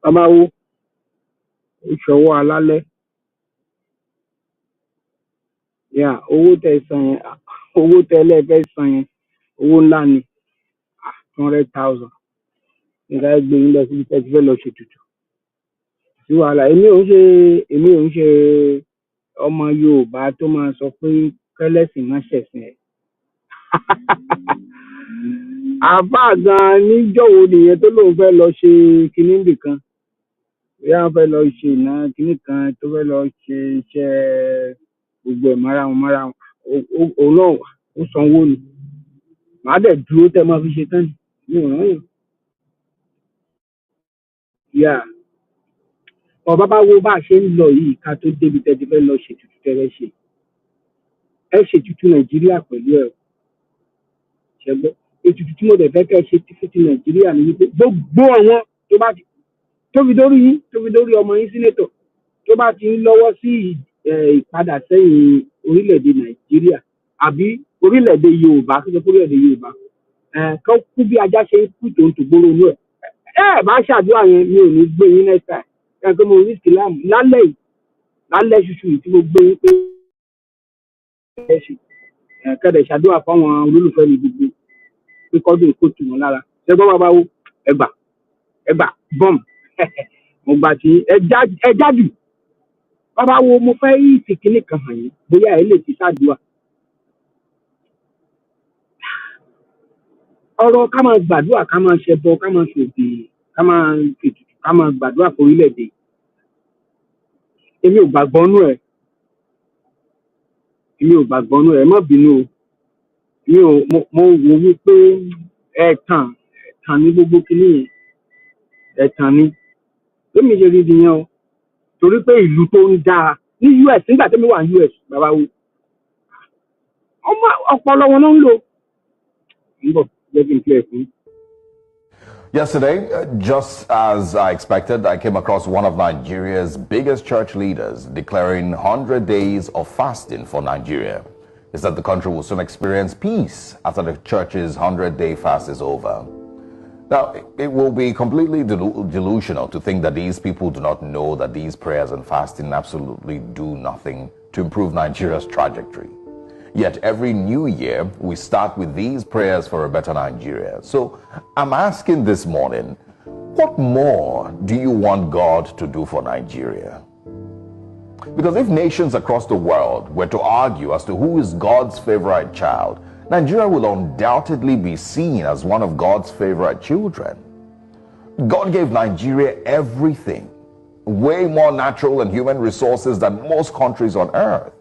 Babawo, ìṣòwò alálẹ̀. Yeah, owó tẹ san yẹn, owó tẹ́lẹ̀ fẹ́ san yẹn, owó ńlá ni, 200,000. Nígbà gbé yín lọ síbi tẹ́ ti fẹ́ lọ ṣètùtù. Sí wàhálà, èmi ò ń ṣe ọmọ Yorùbá tó máa sọ pé kẹ́lẹ́sìn má ṣẹ̀sìn ẹ̀. Àfáà gan níjọ́wọ́ nìyẹn tó lóun fẹ́ lọ ṣe kinní nìkan. Bóyá wọ́n fẹ́ lọ ṣe ìná kinní kan tó fẹ́ lọ ṣe iṣẹ́ gbogbo ẹ̀ mára wọn. Òun náà ó sanwó ni. Màá dẹ̀ dúró tẹ́ máa fi ṣe tán ní ìrànyìn. Yeah. Ọba bá wo bá a ṣe ń lọ yìí ká tó débi tẹ́ ti fẹ́ lọ ṣètùtù tẹ́lẹ̀ ṣe. Ẹ ṣètùtù Nàìjíríà pẹ̀lú ẹ̀. Ṣẹ́gbọ́. Ètùtù tí mo dẹ̀ fẹ́ kẹ́ ṣe ti Nàìjíríà ni wípé gbogbo àwọn tó bá ti tóbi dórí yín, tóbi dórí ọmọ yín sínétọ̀ tó bá ti ń lọ́wọ́ sí ìpadà sẹ́yìn orílẹ̀-èdè Nàìjíríà àbí orílẹ̀-èdè Yorùbá tó sọ pé orílẹ̀-èdè Yorùbá kán kú bí ajá ṣe ń kú tòun tògbóró inú ẹ̀. Ẹ bá ṣàdúrà yẹn mi ò ní gbé yín next time. Ẹ pé mo rí ìsìlámù lálẹ́ ṣuṣu yìí tí mo gbé yín pé ẹ ṣe kẹ́dẹ̀ ṣàdúrà fáwọn olólùfẹ́ mi gbogbo pé kọ́dún kò tù wọ́n lára. Ṣẹ́gbọ́n bàbá wo ẹgbà bọ́m mo gbà tí ẹ jáde. Bàbá wo mo fẹ́ rí ìtìkíní kan hàn yín bóyá ẹ lè fi ṣàdúrà. Ọ̀rọ̀ ká máa gbàdúrà ká máa ṣẹbọ ká máa ṣòdì ká máa fètùtù ká máa gbàdúrà fún orílẹ̀-èdè. Èmi ò gbàgbọ́ nú ẹ̀. Ẹ má bínú o. Mo wò wípé ẹ̀tàn ní gbogbo kinní yẹn. Ẹ̀tàn ni. Lémi ṣe rí di yẹn o. Torí pé ìlú tó ń dáa ní US nígbà tí mi wà ní US bàbá wo. Ọpọlọ wọn ló ń lò. Ń bọ̀ jẹ́ kí n kílẹ̀ fún. Yesterday, just as I expected, I came across one of Nigeria's biggest church leaders declaring 100 days of fasting for Nigeria. He said the country will soon experience peace after the church's 100-day fast is over. Now, it will be completely delusional to think that these people do not know that these prayers and fasting absolutely do nothing to improve Nigeria's trajectory. Yet every new year, we start with these prayers for a better Nigeria. So I'm asking this morning, what more do you want God to do for Nigeria? Because if nations across the world were to argue as to who is God's favorite child, Nigeria will undoubtedly be seen as one of God's favorite children. God gave Nigeria everything, way more natural and human resources than most countries on earth.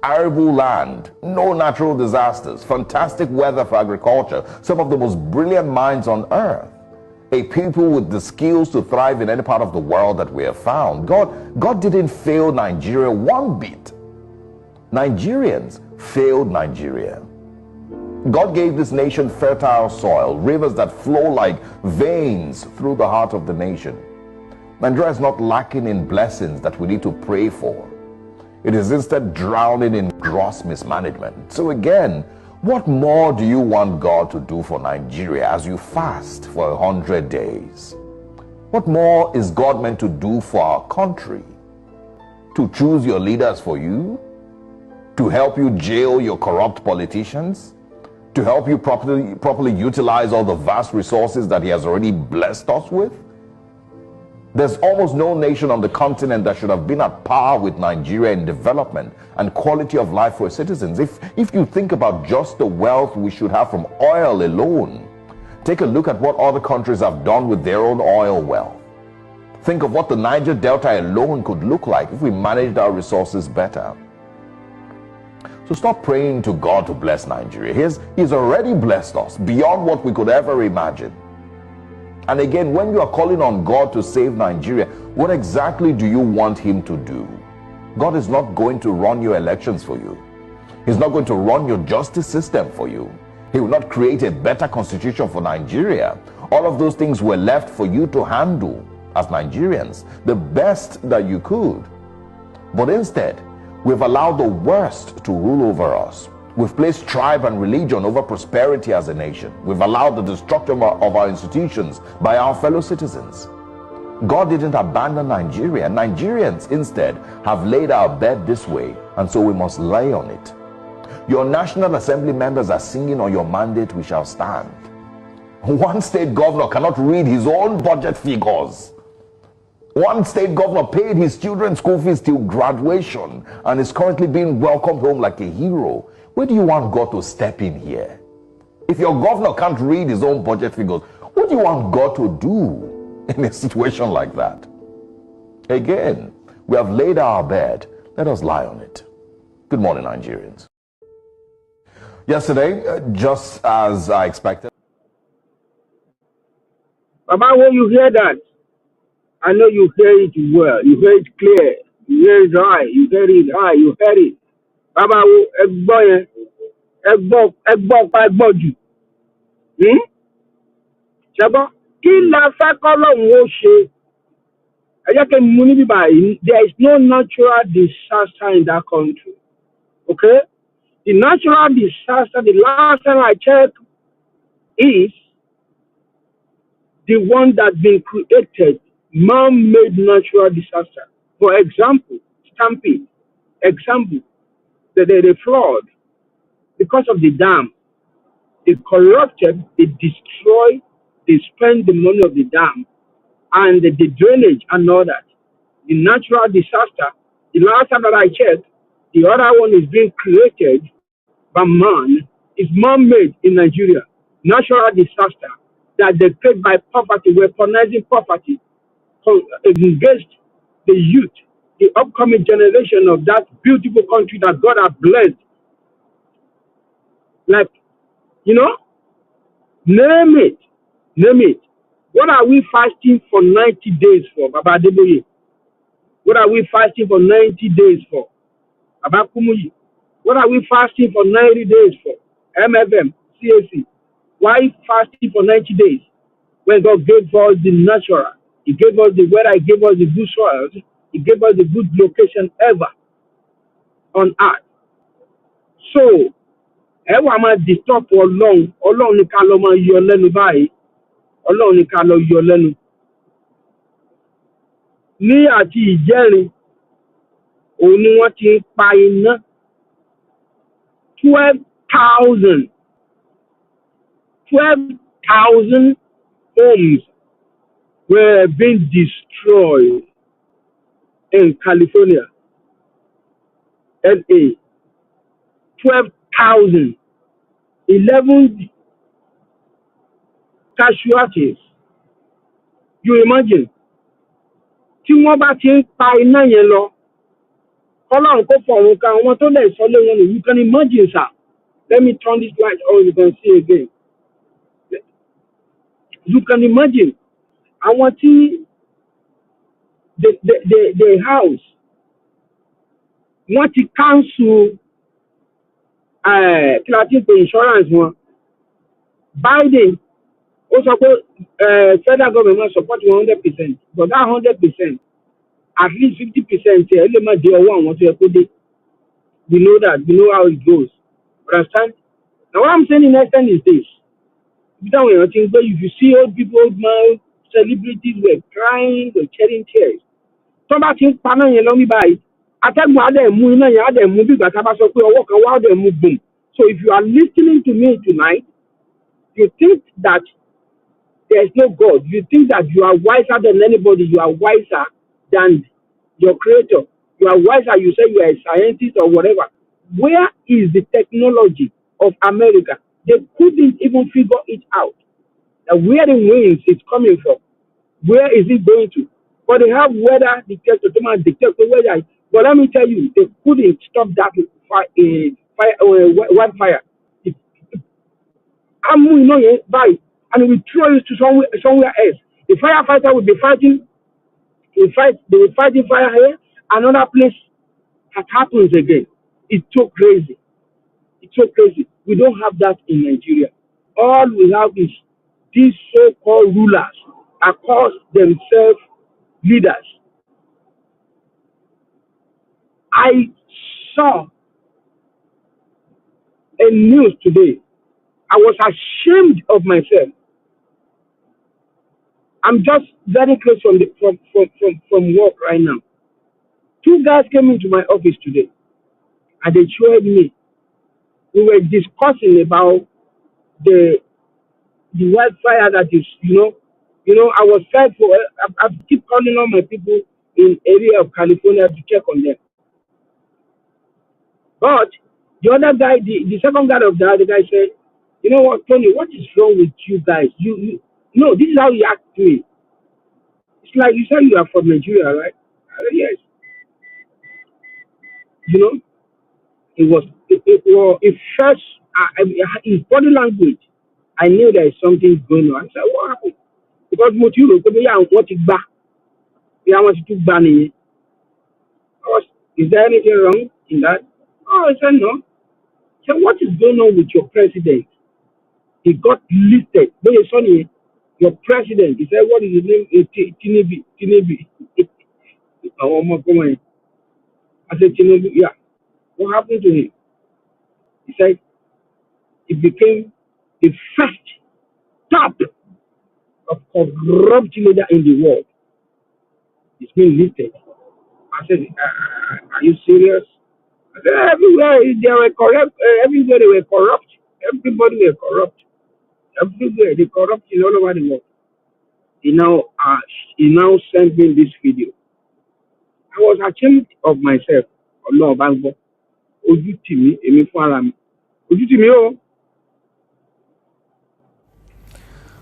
Arable land, no natural disasters, fantastic weather for agriculture, some of the most brilliant minds on earth, a people with the skills to thrive in any part of the world that we have found. God didn't fail Nigeria one bit. Nigerians failed Nigeria. God gave this nation fertile soil, rivers that flow like veins through the heart of the nation. Nigeria is not lacking in blessings that we need to pray for. It is instead drowning in gross mismanagement. So again, what more do you want God to do for Nigeria as you fast for 100 days? What more is God meant to do for our country? To choose your leaders for you? To help you jail your corrupt politicians? To help you properly utilize all the vast resources that He has already blessed us with? There's almost no nation on the continent that should have been at par with Nigeria in development and quality of life for its citizens. If you think about just the wealth we should have from oil alone, take a look at what other countries have done with their own oil wealth. Think of what the Niger Delta alone could look like if we managed our resources better. So stop praying to God to bless Nigeria. He's already blessed us beyond what we could ever imagine. And again, when you are calling on God to save Nigeria, what exactly do you want Him to do? God is not going to run your elections for you. He's not going to run your justice system for you. He will not create a better constitution for Nigeria. All of those things were left for you to handle as Nigerians, the best that you could. But instead, we've allowed the worst to rule over us. We've placed tribe and religion over prosperity as a nation. We've allowed the destruction of our institutions by our fellow citizens. God didn't abandon Nigeria. Nigerians instead have laid our bed this way, and so we must lay on it. Your National Assembly members are singing on your mandate, we shall stand. One state governor cannot read his own budget figures. One state governor paid his children's school fees till graduation and is currently being welcomed home like a hero. Where do you want God to step in here? If your governor can't read his own budget figures, what do you want God to do in a situation like that? Again, we have laid our bed. Let us lie on it. Good morning, Nigerians. Yesterday, just as I expected. Baba, when you hear that, I know you hear it well. You hear it clear. You hear it high. You hear it high. You hear it. Baba, ẹgbọ́ jù. Ṣẹ́gbọ́n, kí la fẹ́ k'Ọlọ́run ó ṣe? Ẹ jẹ́ kí n mú níbí báyìí. There is no natural disaster in that country. Okay? The natural disaster, the last time I checked, is the one that's been created, man-made natural disaster. For example, stampede. Example, the flood. Because of the dam, they corrupted, they destroy, they spend the money of the dam, and the drainage and all that. The natural disaster, the last time that I checked, the other one is being created by man, is man-made in Nigeria. Natural disaster that they create by poverty, weaponizing poverty against the youth, the upcoming generation of that beautiful country that God has blessed. Like, name it. Name it. What are we fasting for 90 days for, Baba Adeboye? What are we fasting for 90 days for, Baba Kumuyi? What are we fasting for 90 days for, MFM, CAC? Why fasting for 90 days? When God gave us the natural, He gave us the weather, He gave us the good soils, He gave us the good location ever on earth. So, ẹwà máa disturb Ọlọ́run ní ká lọ máa yọ lẹ́nu báyìí, Ọlọ́run ní ká lọ yọ lẹ́nu. Ní àti ìjẹ́rin, òun ni wọ́n ti ń pa iná 12,000 homes were being destroyed in California, LA. 12,000, 11 casualties. You imagine? Tí wọ́n bá ti ń pa iná yẹn lọ, Ọlọ́run kó fọ̀run ká àwọn tó lè sọ lé wọn ni. You can imagine, sir. Let me turn this light on, you can see again. You can imagine. Àwọn tí the house wọ́n ti cancel kí la ti ń pe insurance wọn. Biden ó sọ pé federal government support 100%, but that 100%, at least 50% ẹ lè má dé ọwọ́ àwọn tó yẹ kó dé. We know that. We know how it goes. Understand? Now what I'm saying in essence is this. If you see old people, old men, celebrities were crying, were shedding tears. Tọ́ba ti ń paná yẹn lọ ní báyìí, atẹ́gùn adẹ̀ mú iná yẹn adẹ̀ mú bí ìgbà tá a bá sọ pé ọwọ́ kan wá adẹ̀ mú boom. So if you are listening to me tonight, you think that there is no God. You think that you are wiser than anybody. You are wiser than your creator. You are wiser. You say you are a scientist or whatever. Where is the technology of America? They couldn't even figure it out. Where the winds is coming from. Where is it going to? But they have weather detector, weather. But let me tell you, they couldn't stop that wildfire. And we throw it to somewhere else. The firefighter will be fighting. They will fighting fire here. Another place that happens again. It's so crazy. It's so crazy. We don't have that in Nigeria. All we have is these so-called rulers are called themselves leaders. I saw a news today. I was ashamed of myself. I'm just very close from work right now. Two guys came into my office today, and they showed me. We were discussing about the wildfire that is, I was fed for. I keep calling on my people in area of California to check on them. But the other guy, the second guy of the other guy said, you know what, Tony, what is wrong with you guys? You no, this is how you act to me. It's like you said you are from Nigeria, right? I said, yes. You know, it first, his body language, I knew there is something going on. I said, what happened? Because what you know, what is back? I want to ban it. Is there anything wrong in that? Oh, I said no. So what is going on with your president? He got listed. But your president, he said, what is his name? TINUBU. TINUBU. I said, TINUBU, yeah. What happened to him? He said, he became the first top of corrupt leader in the world. It's been listed. I said, are you serious? I said, everywhere they were corrupt. Everywhere they were corrupt. Everybody were corrupt. Everywhere they corrupted all over the world. He now sent me this video. I was ashamed of myself. Allah Bangbo. Ojú tì mí, èmi fún ara mi. Ojú tì mí o.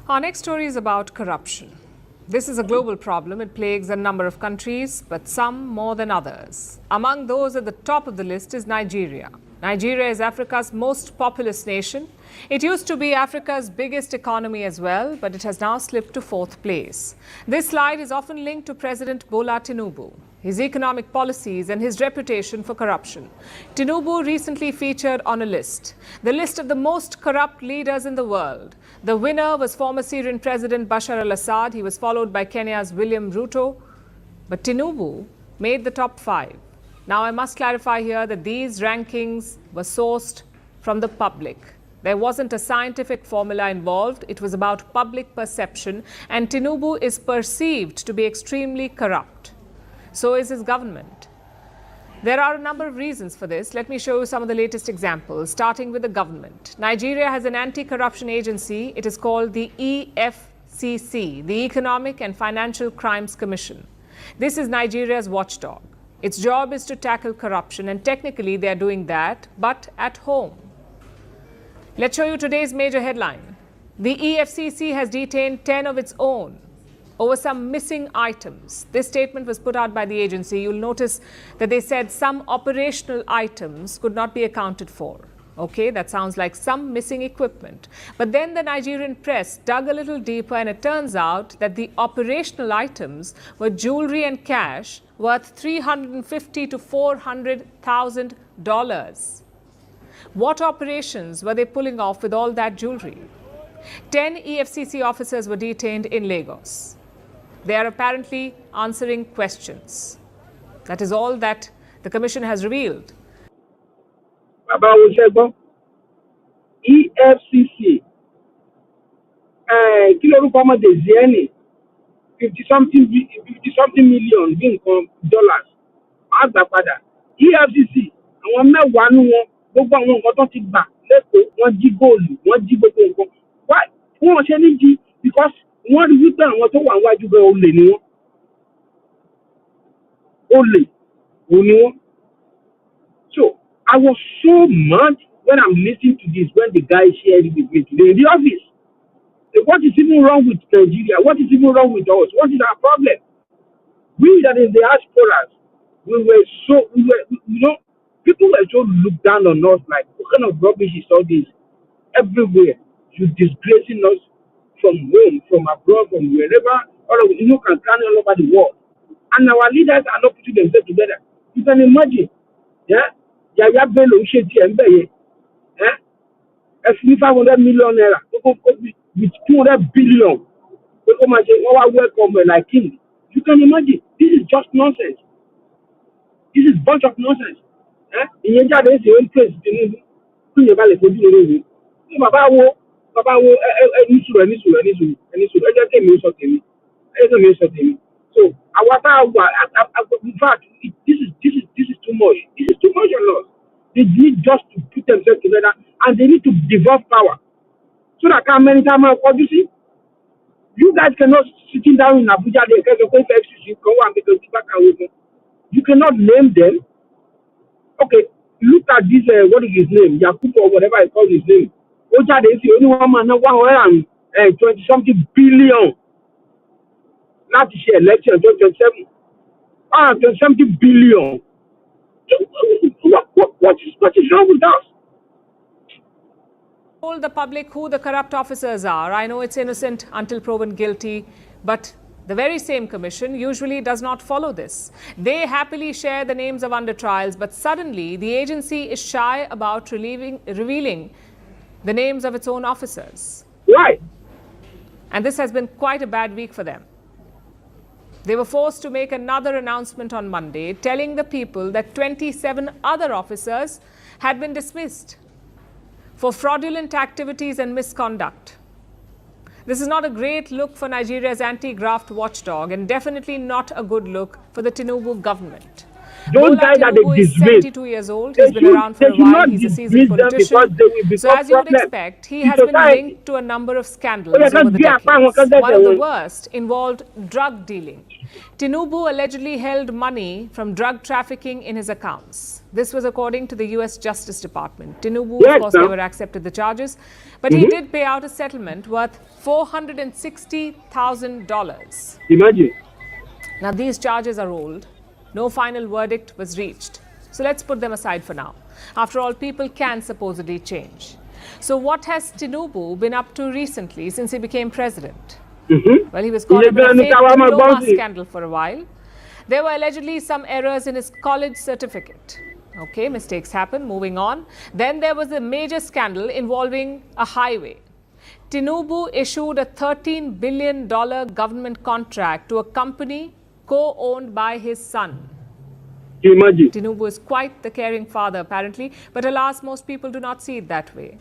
Our next story is about corruption. This is a global problem. It plagues a number of countries, but some more than others. Among those at the top of the list is Nigeria. Nigeria is Africa's most populous nation. It used to be Africa's biggest economy as well, but it has now slipped to fourth place. This slide is often linked to President Bola TINUBU, his economic policies and his reputation for corruption. TINUBU recently featured on a list, the list of the most corrupt leaders in the world. The winner was former Syrian President Bashar al-Assad. He was followed by Kenya's William Ruto. But TINUBU made the top 5. Now, I must clarify here that these rankings were sourced from the public. There wasn't a scientific formula involved. It was about public perception, and TINUBU is perceived to be extremely corrupt. So is his government. There are a number of reasons for this. Let me show you some of the latest examples, starting with the government. Nigeria has an anti-corruption agency. It is called the EFCC, the Economic and Financial Crimes Commission. This is Nigeria's watchdog. Its job is to tackle corruption, and technically they are doing that, but at home. Let's show you today's major headline. The EFCC has detained 10 of its own over some missing items. This statement was put out by the agency. You'll notice that they said some operational items could not be accounted for. Okay, that sounds like some missing equipment. But then the Nigerian press dug a little deeper, and it turns out that the operational items were jewelry and cash worth $350,000 to $400,000. What operations were they pulling off with all that jewelry? 10 EFCC officers were detained in Lagos. They are apparently answering questions. That is all that the commission has revealed. Baba Oshego, EFCC, Kilorukoma de Zieni, 50-something million dollars. Agbapada, EFCC, àwọn mẹ́wàá nínú wọn, gbogbo àwọn nǹkan tó ti gbà lẹ́kọ̀ọ́, wọ́n jí góòlù, wọ́n jí gbogbo nǹkan. Why? Wọ́n ṣe ní jí because wọ́n rí wípé àwọn tó wà níwájú gan olè ni wọ́n. Olè ò ní wọ́n. So I was so mad when I'm listening to this, when the guy shared it with me today in the office. What is even wrong with Nigeria? What is even wrong with us? What is our problem? We that in the diaspora, people were so looked down on us like, what kind of rubbish is all this? Everywhere. You're disgracing us from home, from abroad, from wherever, can carry all over the world. And our leaders are not putting themselves together. You can imagine. Yeah? Yaya Bello $500 million with 200 billion. Welcome like king. You can imagine. This is just nonsense. This is bunch of nonsense. In India, there is your own place. Baba wo, So in fact, this is too much. This is too much on us. They need just to put themselves together and they need to devolve power. So that can many times you see, you guys cannot sitting down in Abuja you cannot name them. Okay, look at this what is his name? Yakub or whatever I call his name. Oja is the only one man 120 something billion. Last year election 2027. 20 billion. What is wrong with us? Told the public who the corrupt officers are. I know it's innocent until proven guilty, but the very same commission usually does not follow this. They happily share the names of under trials, but suddenly the agency is shy about revealing the names of its own officers. Why? And this has been quite a bad week for them. They were forced to make another announcement on Monday, telling the people that 27 other officers had been dismissed for fraudulent activities and misconduct. This is not a great look for Nigeria's anti-graft watchdog and definitely not a good look for the TINUBU government. Don't die that they is 72 years old. He's been around for a while. He's a seasoned politician. So as you would expect, he has been linked to a number of scandals over the decades. One of the worst involved drug dealing. TINUBU allegedly held money from drug trafficking in his accounts. This was according to the US Justice Department. TINUBU, of course, never accepted the charges, but he did pay out a settlement worth $460,000. Imagine. Now, these charges are old. No final verdict was reached. So let's put them aside for now. After all, people can supposedly change. So what has TINUBU been up to recently since he became president? Well, he was caught up in a fake diploma scandal for a while. There were allegedly some errors in his college certificate. Okay, mistakes happen, moving on. Then there was a major scandal involving a highway. TINUBU issued a $13 billion government contract to a company co-owned by his son. Imagine. TINUBU is quite the caring father, apparently, but alas, most people do not see it that way.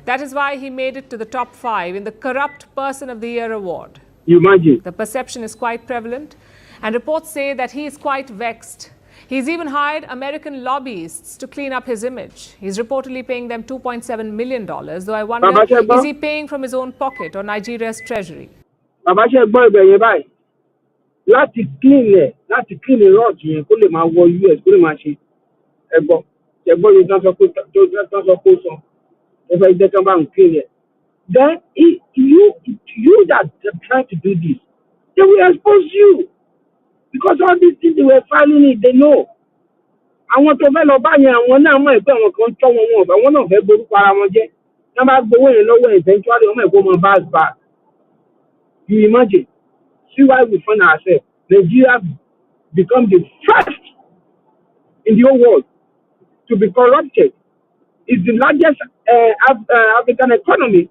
That is why he made it to the top 5 in the Corrupt Person of the Year award. Imagine. The perception is quite prevalent, and reports say that he is quite vexed. He's even hired American lobbyists to clean up his image. He's reportedly paying them $2.7 million, though I wonder, is he paying from his own pocket or Nigeria's treasury? Láti clean the road yẹn kó lè máa wọ US kó lè máa ṣe ẹgbọ́ yìí tán sọ pé sọ ẹgbẹ́ ìjẹ́ kan bá ń clean it. Then you that are trying to do this, they will expose you because all these things they were filing it, they know. Àwọn tó fẹ́ lọ bá yẹn àwọn náà mọ̀ pé àwọn kan tọ́ wọn ọ̀fẹ́ àwọn náà fẹ́ borúkọ ara wọn jẹ́ náà bá gbowó yẹn lọ́wọ́ eventually wọ́n mọ̀ pé wọ́n bá back. You imagine. See why we find ourselves. Nigeria become the first in the whole world to be corrupted. It's the largest African economy.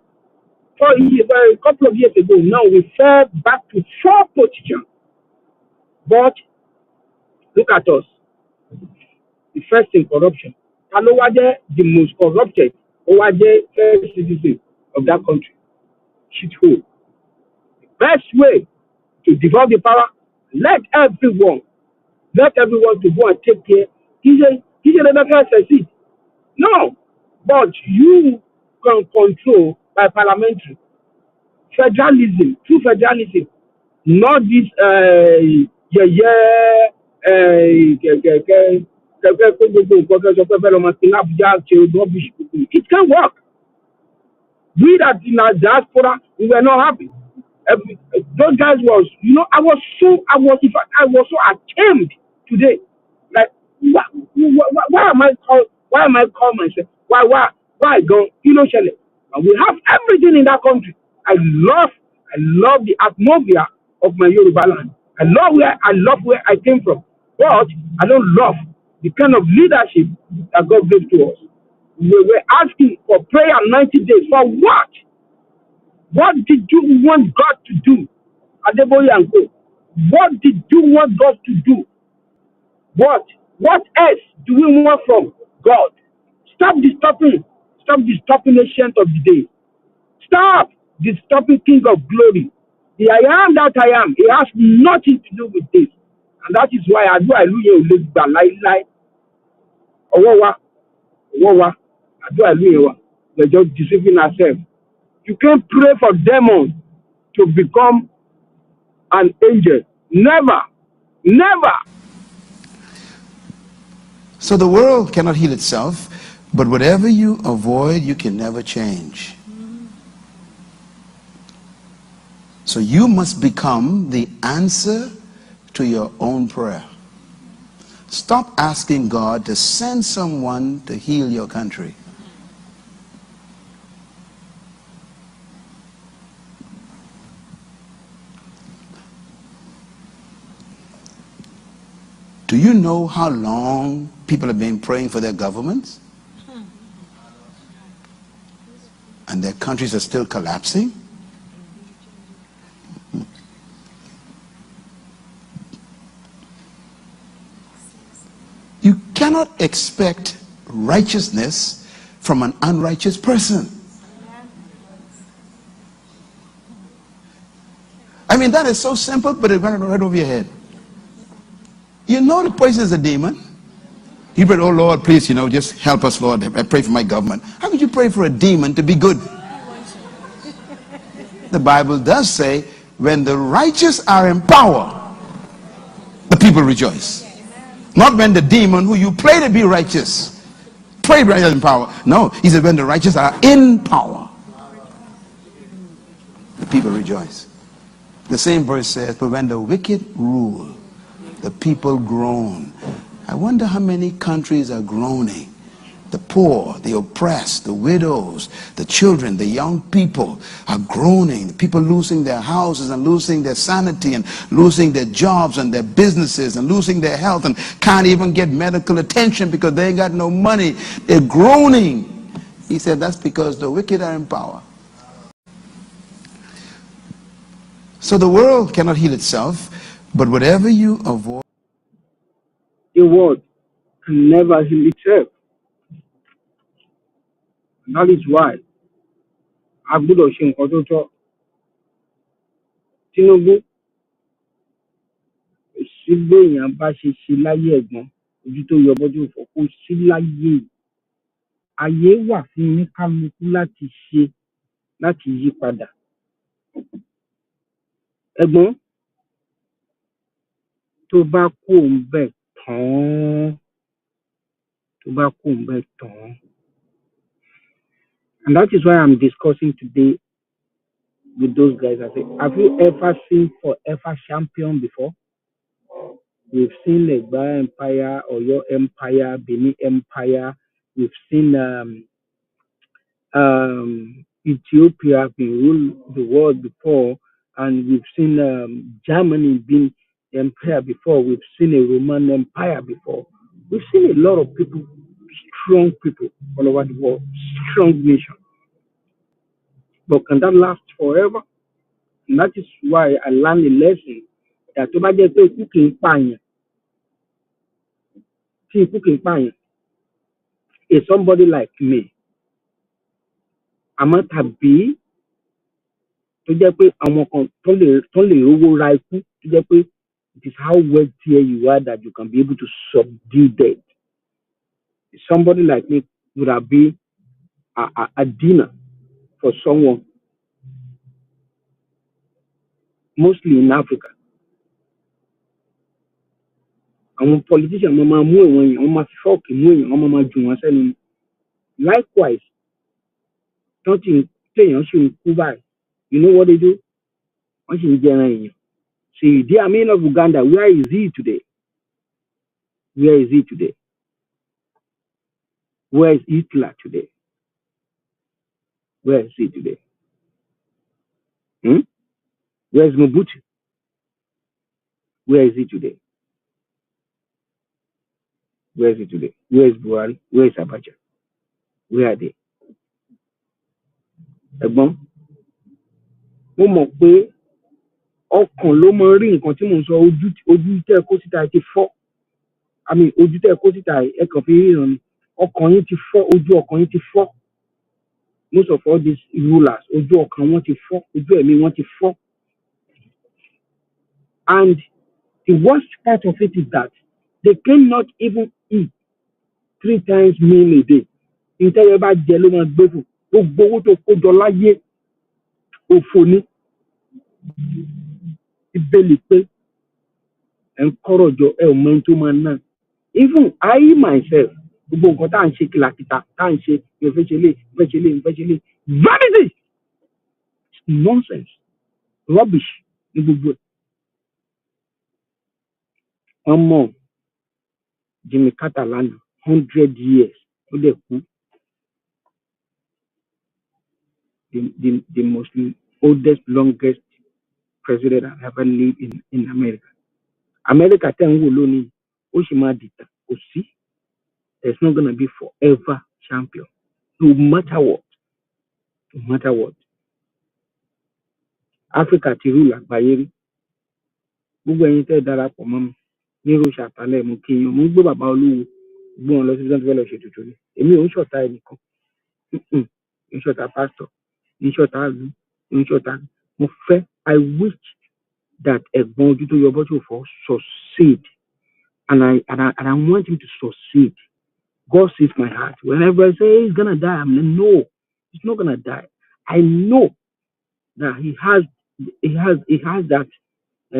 A couple of years ago, now we fell back to 4th position. But look at us. The first in corruption. Alawo, the most corrupted, first citizen of that country. Shithole. The best way to devolve the power, let everyone to go and take care. He's never going to succeed. No, but you can control by parliamentary federalism, true federalism, not this it can work. We that in our diaspora, we were not happy. Those guys was, I was so ashamed today. Like, why am I called myself? Why gone? Shelley. And we have everything in that country. I love the atmosphere of my Yoruba land. I love where I came from. But I don't love the kind of leadership that God gave to us. We were asking for prayer 90 days. For what? What did you want God to do? Adeboye and Co. What did you want God to do? What else do we want from God? Stop disturbing ancient of the day. Stop disturbing King of Glory. The I am that I am, it has nothing to do with this. And that is why I do Aluwo Legba Lai. Owowa, I do Aluwo. They're just deceiving ourselves. You can't pray for demons to become an angel. Never. Never. So the world cannot heal itself, but whatever you avoid, you can never change. So you must become the answer to your own prayer. Stop asking God to send someone to heal your country. Do you know how long people have been praying for their governments? And their countries are still collapsing? You cannot expect righteousness from an unrighteous person. I mean, that is so simple, but it went right over your head. You know the person is a demon. You pray, oh Lord, please, just help us, Lord. I pray for my government. How could you pray for a demon to be good? The Bible does say, when the righteous are in power, the people rejoice. Not when the demon who you pray to be righteous, pray in power. No, he said when the righteous are in power, the people rejoice. The same verse says, but when the wicked rule, the people groan. I wonder how many countries are groaning. The poor, the oppressed, the widows, the children, the young people are groaning. The people losing their houses and losing their sanity and losing their jobs and their businesses and losing their health and can't even get medical attention because they ain't got no money. They're groaning. He said that's because the wicked are in power. So the world cannot heal itself, but whatever you avoid. The world can never heal itself. And that is why a gbọ́dọ̀ ṣe nǹkan tó tọ́. Tinubu, kò sí béèyàn bá ṣe láyé ẹ̀gbọ́n, ojú tó yọ bọ́jú fọ́, kò sí láyé. Ayé wà fún oníkálukú láti ṣe, láti yí padà. Ẹ̀gbọ́n, tó bá kúrò ńbẹ̀ tán, and that is why I'm discussing today with those guys. I say, have you ever seen forever champion before? We've seen Legba Empire, Oyo Empire, Benin Empire. We've seen Ethiopia being ruled the world before, and we've seen Germany being empire before. We've seen a Roman Empire before. We've seen a lot of people, strong people all over the world, strong nation. But can that last forever? And that is why I learned a lesson that tó bá jẹ́ pé ikú kì í pààyàn, tí ikú kì í pààyàn, is somebody like me. Àmọ́ tàbí tó jẹ́ pé àwọn kan tó lè rówó ra ikú, tó jẹ́ pé it is how wealthy you are that you can be able to subdue death. Somebody like me would have been a dinner for someone, mostly in Africa. Àwọn politicians máa mú èèyàn yẹn, wọ́n máa fi fọ́ọ̀kì mú èèyàn, wọ́n máa jù wọ́n sẹ́nu. Likewise, téèyàn sì ń kú báyìí, you know what they do? Wọ́n sì ń jẹran èèyàn. See, the Amin of Uganda, where is he today? Where is he today? Where is Hitler today? Where is he today? Where is Mobutu? Where is he today? Where is he today? Where is Buhari? Where is Abacha? Where are they? Ẹ̀gbọ́n, mo mọ̀ pé ọkàn ló mọ rí nǹkan tí mò ń sọ, ojú tẹ́ kó síta ti fọ́. Ojú tẹ́ kó síta ẹ kàn fi ríran ni. Ọkàn yín ti fọ́, ojú ọkàn yín ti fọ́. Most of all these rulers, ojú ọkàn wọn ti fọ́, ojú ẹ̀mí wọn ti fọ́. And the worst part of it is that they cannot even eat 3 times meal a day. Ìtẹ́yẹ bá jẹ ló máa gbé fún. Gbogbo owó tó kó jọ láyé òfò ní. Ìbéèlì pé ẹ̀ ń kọ́rọ̀ jọ ẹ ò mọ ẹni tó máa ná. Even I myself, gbogbo nǹkan tá à ń ṣe kìlàkìtà tá à ń ṣe ìfẹ́ṣẹ̀lẹ̀ vanity, nonsense, rubbish ní gbogbo ẹ̀. Ọmọ Jimmy Carter lánàá 100 years ó dẹ̀ kú. The most oldest, longest president that ever lived in America. America tẹ̀ ń wò lónìí, ó sì máa dìtà, kò sí. There's not gonna be forever champion, no matter what. No matter what. Africa ti rule àgbáyé rí. Gbogbo ẹ̀yin tẹ́ darapọ̀ mọ́ mi ní Rosha àtàlẹ́ mú kí mo gbé bàbá Olúwo gbé wọn lọ sí Central Fellowship tuntun ni. Èmi ò ń ṣọ̀tá ẹnìkan. Ń ṣọ̀tá pastor, ń ṣọ̀tá àlù, ń ṣọ̀tá. Mo fẹ́, I wish that ẹ̀gbọ́n ojú tó yọ bọ́tò fọ́ succeed, and I want him to succeed. God sees my heart. Whenever I say he's gonna die, I'm like, no, he's not gonna die. I know that he has that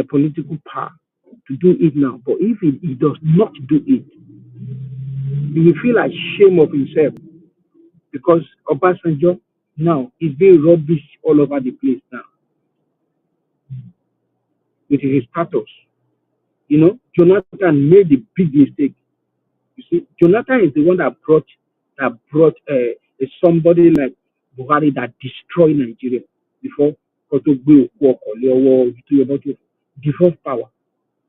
political power to do it now. But if he does not do it, he will feel ashamed of himself, because Obasanjo now is being rubbish all over the place now with his status. You know, Jonathan made a big mistake. You see, Jonathan is the one that brought somebody like Buhari that destroyed Nigeria before devolve power.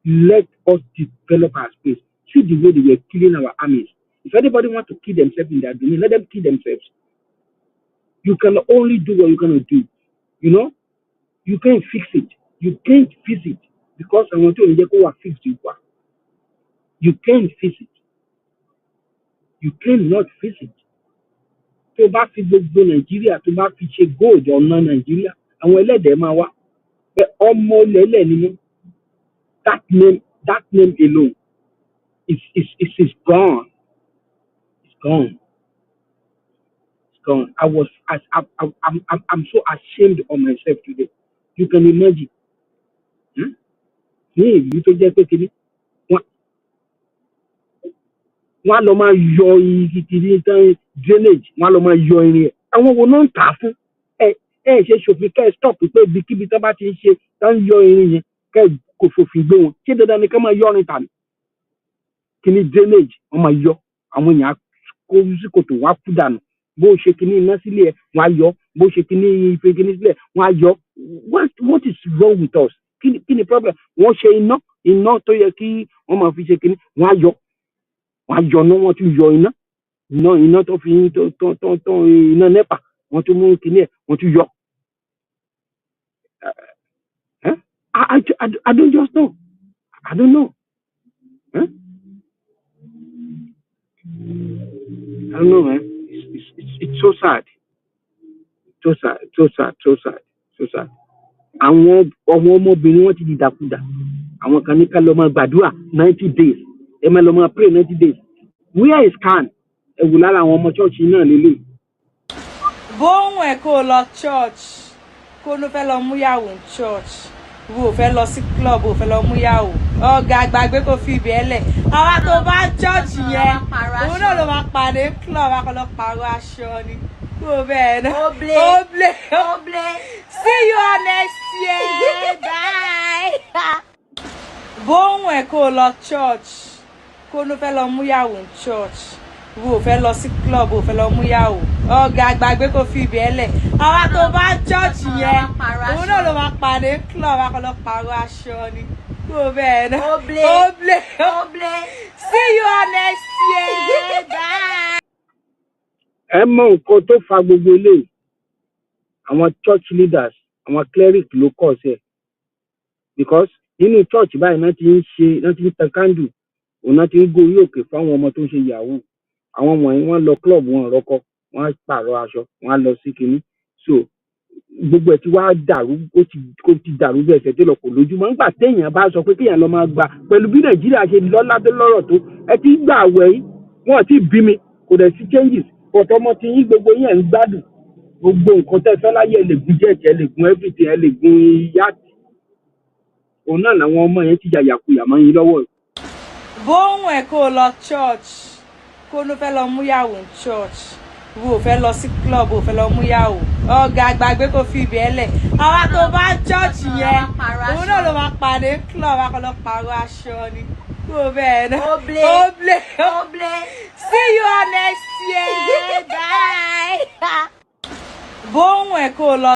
Let us develop our space. See the way they were killing our armies. If anybody wants to kill themselves in their domain, let them kill themselves. You can only do what you're gonna do. You know, you can't fix it. You can't fix it because I want to fix you. You can't fix it. You cannot fix it. Tó bá fi gbogbo Nàìjíríà tó bá fi ṣe gold ọ̀nà Nàìjíríà, àwọn ẹlẹ́dẹ̀ẹ́ máa wá. But ọmọ lẹ́lẹ̀ ni mo. That name alone is gone. It's gone. It's gone. I'm so ashamed of myself today. You can imagine. You tó jẹ́ pé kìíní. Wọ́n lọ máa yọ ìkìtìrí drainage, wọ́n lọ máa yọ irin ẹ̀. Àwọn wo ló ń tà fún? Ẹ ṣe ṣòfin kẹ́ ẹ stop pé ibikíbi tó bá ti ń ṣe tó ń yọ irin yẹn kẹ́ ẹ kò fòfin gbé wọn. Ṣé dandan ni ká máa yọ irin tà ní? Kìíní drainage wọ́n máa yọ. Àwọn èèyàn kó sí kòtò wá kú dànù. Bó ṣe kìíní iná sílé ẹ̀ wọ́n á yọ. Bó ṣe kìíní ife kìíní sílẹ̀ wọ́n á yọ. What is wrong with us? Kí ni problem? Wọ́n ṣe iná tó yẹ kí wọ́n máa fi ṣe kìíní wọ́n á yọ. Wọ́n á yọ náà wọ́n tún yọ iná tó fi iná NEPA wọ́n tún mú kíní ẹ̀ wọ́n tún yọ. I don't just know. I don't know. I don't know, man. It's so sad. So sad. Àwọn ọmọbìnrin wọn ti di dàkúdà. Àwọn kan ní ká lọ máa gbàdúrà 90 days. Ẹ máa lọ máa pray 90 days. Where is can? Ẹ wò lára àwọn ọmọ church náà lélẹ̀. Bóun ẹ̀ kó lọ church kó ló fẹ́ lọ múyàwó church. Wo fẹ́ lọ sí club, wo fẹ́ lọ múyàwó. Ọ̀gá àgbàgbé kò fi ibẹ̀ lẹ̀. Àwa tó bá church yẹn, òun náà ló máa pàdé club, a kò lọ pàrọ̀ aṣọ ni. Kó bẹ́ẹ̀ náà. Oble. See you all next year. Bye. Bóun ẹ̀ kó lọ church kó ló fẹ́ lọ múyàwó church. Wo fẹ́ lọ sí club, wo fẹ́ lọ múyàwó. Ọ̀gá àgbàgbé kò fi ibẹ̀ lẹ̀. Àwa tó bá church yẹn, òun náà ló máa pàdé club, a kò lọ pàrọ̀ aṣọ ni. Kó bẹ́ẹ̀ náà. Oble. See you all next year. Bye. Ẹ mọ nǹkan tó fa gbogbo eléyìí. Àwọn church leaders, àwọn cleric ló kọ̀ sí ẹ̀. Because nínú church báyìí náà ti ń tan candle, òun náà ti ń gorí òkè fáwọn ọmọ tó ń ṣe yahoo. Àwọn wọ̀nyí wọ́n lọ club wọn rọ́kọ, wọ́n á pààrọ̀ aṣọ, wọ́n á lọ sí kinní. So gbogbo ẹ̀ ti wá dàrú ó ti dàrú bí ẹsẹ̀ tó lọ kò lójúmọ́ nígbà téèyàn bá sọ pé kéèyàn lọ máa gbà pẹ̀lú bí nàìjíríà ṣe lọ́lá tó lọ́rọ̀ tó ẹ ti gbà àwẹ̀ yìí wọ́n ti bí mi kò dẹ̀ sí changes ọ̀tọ̀ ọmọ ti yín gbogbo yín ẹ̀ ń gbádùn gbogbo nǹkan tẹ́ fẹ́ láyé ẹ lè gun jẹ́ẹ̀jẹ́ ẹ lè gun everything ẹ lè gun yáàtì òun náà làwọn ọmọ yẹn ti yàyàkuyà mọ́ yín lọ́wọ́. bóun ẹ̀ kó lọ church kó ló fẹ́ lọ múyàwó church wo fẹ́ lọ sí club wo fẹ́ lọ múyàwó ọ̀gá gbàgbé kó fi ibẹ̀ lẹ̀ àwa tó bá church yẹn òun náà ló máa pàdé club akọlọ pàrọ̀ aṣọ ni kó bẹ́ẹ̀ náà oble see you next year bye. bóun ẹ̀ kó lọ.